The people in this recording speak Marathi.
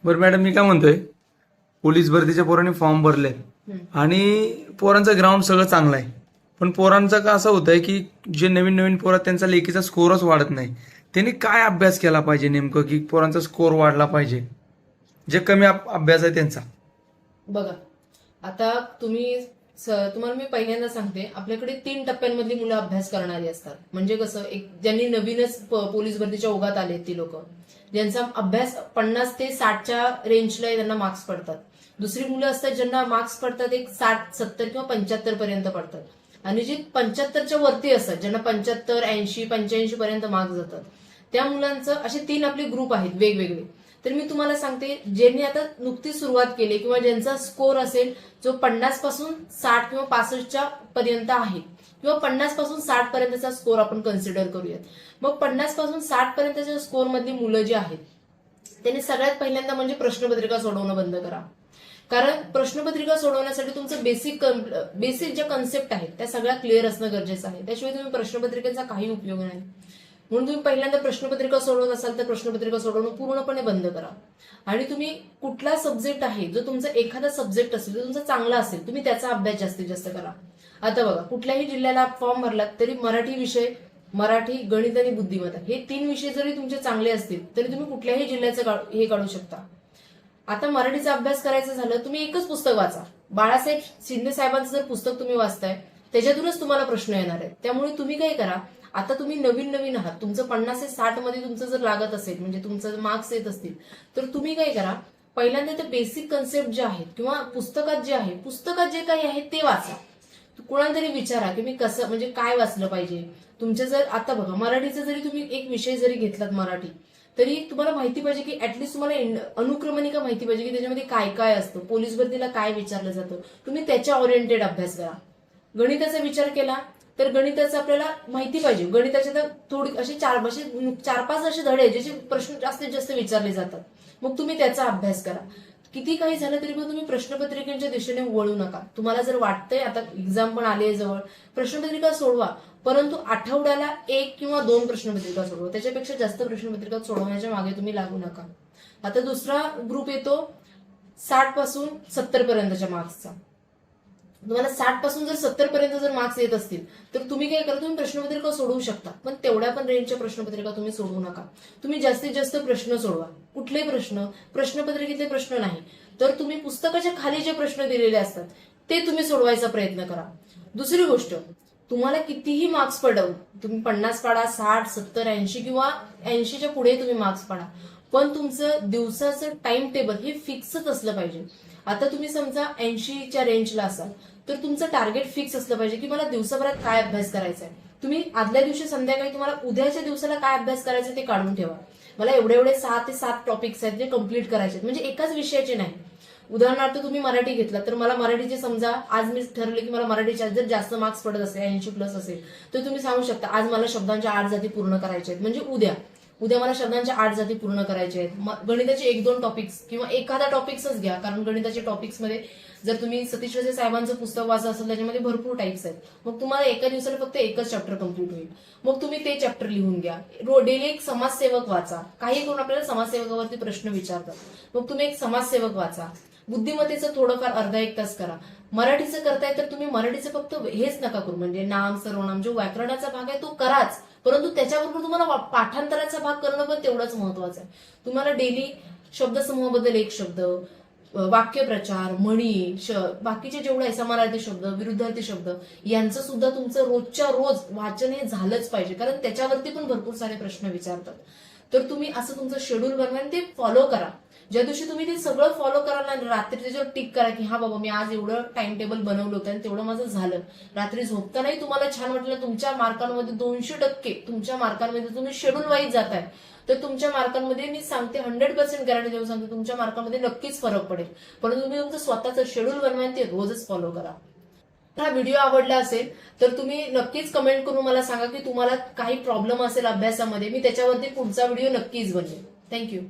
बरं मॅडम, मी काय म्हणतोय, पोलीस भरतीच्या पोरांनी फॉर्म भरले आणि पोरांचं ग्राउंड सगळं चांगलं आहे, पण पोरांचं का असं होतंय की जे नवीन नवीन पोरं त्यांचा लेखीचा स्कोरच वाढत नाही. त्यांनी काय अभ्यास केला पाहिजे नेमकं की पोरांचा स्कोर वाढला पाहिजे, जे कमी अभ्यास आहे त्यांचा? बघा, आता तुम्हाला मी पहिल्यांदा सांगते, आपल्याकडे 3 टप्प्यांमधली मुलं अभ्यास करणारी असतात. म्हणजे कसं, एक ज्यांनी नवीनच पोलीस भरतीच्या ओघात आले ती लोक, ज्यांचा अभ्यास 50 ते 60च्या रेंजला त्यांना मार्क्स पडतात. दुसरी मुलं असतात ज्यांना मार्क्स पडतात एक 60, 70 किंवा 75 पर्यंत पडतात. आणि जी 75च्या वरती असतात, ज्यांना 75, 80, 85 पर्यंत मार्क्स जातात, त्या मुलांचं असे 3 आपले ग्रुप आहेत वेगवेगळे. तर मी तुम्हाला सांगते, ज्यांनी आता नुकतीच सुरुवात केली किंवा ज्यांचा स्कोर असेल जो 50 पासून 60 किंवा 65च्या पर्यंत आहे, किंवा 50 पासून 60 पर्यंतचा स्कोर आपण कन्सिडर करूयात. मग 50 पासून 60 पर्यंतच्या स्कोर मधली मुलं जी आहेत, त्यांनी सगळ्यात पहिल्यांदा म्हणजे प्रश्नपत्रिका सोडवणं बंद करा. कारण प्रश्नपत्रिका सोडवण्यासाठी तुमचं बेसिक ज्या कन्सेप्ट आहेत त्या सगळ्या क्लिअर असणं गरजेचं आहे. त्याशिवाय तुम्ही प्रश्नपत्रिकेचा काही उपयोग नाही. म्हणून तुम्ही पहिल्यांदा प्रश्नपत्रिका सोडवत असाल तर प्रश्नपत्रिका सोडवणं पूर्णपणे बंद करा. आणि तुम्ही कुठला सब्जेक्ट आहे, जो तुमचा एखादा सब्जेक्ट असेल जो तुमचा चांगला असेल, तुम्ही त्याचा अभ्यास जास्तीत जास्त करा. आता बघा, कुठल्याही जिल्ह्याला फॉर्म भरलात तरी मराठी विषय, मराठी, गणित आणि बुद्धिमत्ता हे 3 विषय जरी तुमचे चांगले असतील तरी तुम्ही कुठल्याही जिल्ह्याचं हे काढू शकता. आता मराठीचा अभ्यास करायचं झालं, तुम्ही एकच पुस्तक वाचा. बाळासाहेब शिंदे साहेबांचं जर पुस्तक तुम्ही वाचताय त्याच्यातूनच तुम्हाला प्रश्न येणार आहेत. त्यामुळे तुम्ही काय करा, आता तुम्ही नवीन आहात, तुमचं 50 ते 60 मध्ये तुमचं जर लागत असेल, म्हणजे तुमचं मार्क्स येत असतील, तर तुम्ही काय करा, पहिल्यांदा ते बेसिक कन्सेप्ट जे आहेत किंवा पुस्तकात जे काही आहे ते वाचा. कुणाला तरी विचारा की मी कसं, म्हणजे काय वाचलं पाहिजे. तुमचं जर आता बघा, मराठीचा जरी तुम्ही एक विषय जरी घेतलात मराठी, तरी तुम्हाला माहिती पाहिजे की ऍटलीस्ट तुम्हाला अनुक्रमणिका माहिती पाहिजे की त्याच्यामध्ये काय काय असतं, पोलीस भरतीला काय विचारलं जातं. तुम्ही त्याच्या ओरिएंटेड अभ्यास करा. गणिताचा विचार केला तर गणिताचं आपल्याला माहिती पाहिजे. गणिताचे तर थोडी असे 4-5 असे धडे ज्याचे प्रश्न जास्तीत जास्त विचारले जातात. मग तुम्ही त्याचा अभ्यास करा. किती काही झालं तरी पण तुम्ही प्रश्नपत्रिकेच्या दिशेने वळू नका. तुम्हाला जर वाटतंय आता एक्झाम पण आली आहे जवळ, प्रश्नपत्रिका सोडवा, परंतु आठवड्याला 1 किंवा 2 प्रश्नपत्रिका सोडवा. त्याच्यापेक्षा जास्त प्रश्नपत्रिका सोडवण्याच्या मागे तुम्ही लागू नका. आता दुसरा ग्रुप येतो 60 पासून 70 पर्यंतच्या मार्क्सचा. तुम्हाला 60 पासून जर 70 पर्यंत जर मार्क्स येत असतील तर तुम्ही काय करा, तुम्ही प्रश्नपत्रिका सोडवू शकता, पण तेवढ्या पण रेंजच्या प्रश्नपत्रिका तुम्ही सोडवू नका. तुम्ही जास्तीत जास्त प्रश्न सोडवा. कुठले प्रश्न, प्रश्नपत्रिकेतले प्रश्न नाही, तर तुम्ही पुस्तकाच्या खाली जे प्रश्न दिलेले असतात ते तुम्ही सोडवायचा प्रयत्न करा. दुसरी गोष्ट, तुम्हाला कितीही मार्क्स पडवून तुम्ही 50 पाडा, 60, 70, 80 किंवा 80च्या पुढे तुम्ही मार्क्स पाडा, पण तुमचं दिवसाचं टाइम टेबल हे फिक्सच असलं पाहिजे. आता तुम्ही समजा 80च्या रेंजला असाल तर तुमचं टार्गेट फिक्स असलं पाहिजे की मला दिवसाभरात काय अभ्यास करायचा आहे. तुम्ही आदल्या दिवशी संध्याकाळी तुम्हाला उद्याच्या दिवसाला काय अभ्यास करायचा ते काढून ठेवा. मला एवढे 6 ते 7 टॉपिक्स आहेत जे कम्प्लीट करायचे आहेत, म्हणजे एकाच विषयाचे नाही. उदाहरणार्थ तुम्ही मराठी घेतला तर मला मराठीचे समजा आज मी ठरले की मला मराठीच्या जर जास्त मार्क्स पडत असेल, 80+ असेल, तर तुम्ही सांगू शकता आज मला शब्दांच्या 8 जाती पूर्ण करायच्या आहेत, म्हणजे उद्या मला शब्दांच्या 8 जाती पूर्ण करायच्या आहेत. गणिताचे 1-2 टॉपिक्स किंवा एखादा टॉपिक्सच घ्या, कारण गणिताच्या टॉपिक्समध्ये जर तुम्ही सतीश वसे साहेबांचं पुस्तक वाचत असेल त्याच्यामध्ये भरपूर टाईप्स आहेत. मग तुम्हाला एका दिवसाला फक्त एकच चॅप्टर कम्प्लीट होईल. मग तुम्ही ते चॅप्टर लिहून घ्या. डेली एक समाजसेवक वाचा. काही करून आपल्याला समाजसेवकावरती प्रश्न विचारतात, मग तुम्ही एक समाजसेवक वाचा. बुद्धिमत्तेचं थोडंफार अर्धा 1 तास करा. मराठीचं करताय तर तुम्ही मराठीचं फक्त हेच नका करू, म्हणजे नाम, सर्वनाम जो व्याकरणाचा भाग आहे तो कराच, परंतु त्याच्याबरोबर तुम्हाला पाठांतराचा भाग करणं पण तेवढंच महत्वाचं आहे. तुम्हाला डेली शब्दसमूहाबद्दल 1 शब्द, वाक्यप्रचार, म्हणी, बाकीचे जेवढे आहे समानार्थी शब्द, विरुद्धार्थी शब्द, यांचं सुद्धा तुमचं रोजच्या रोज वाचन हे झालंच पाहिजे, कारण त्याच्यावरती पण भरपूर सारे प्रश्न विचारतात. तर तुम्ही असं तुमचं शेड्यूल बनवा आणि ते फॉलो करा. ज्या दिवशी तुम्ही ते सगळं फॉलो कराल ना, रात्री त्याच्यावर टिक करा की हा बाबा मी आज एवढं टाइम टेबल बनवलं होतं आणि तेवढं माझं झालं. रात्री झोपतानाही तुम्हाला छान वाटलं, तुमच्या मार्कांमध्ये 200% तुमच्या मार्कांमध्ये तुम्ही शेड्यूल वाईज जाताय, तर तुमच्या मार्कांमध्ये मी सांगते 100% गॅरंटी देऊन सांगते तुमच्या मार्कांमध्ये नक्कीच फरक पडेल. परंतु तुम्ही तुमचं स्वतःचं शेड्यूल बनवा आणि ते रोजच फॉलो करा. हा व्हिडिओ आवडला असेल तर तुम्ही नक्कीच कमेंट करून मला सांगा की तुम्हाला काही प्रॉब्लेम असेल अभ्यासामध्ये, मी त्याच्यावरती पुढचा व्हिडिओ नक्कीच बनवेन. थँक्यू.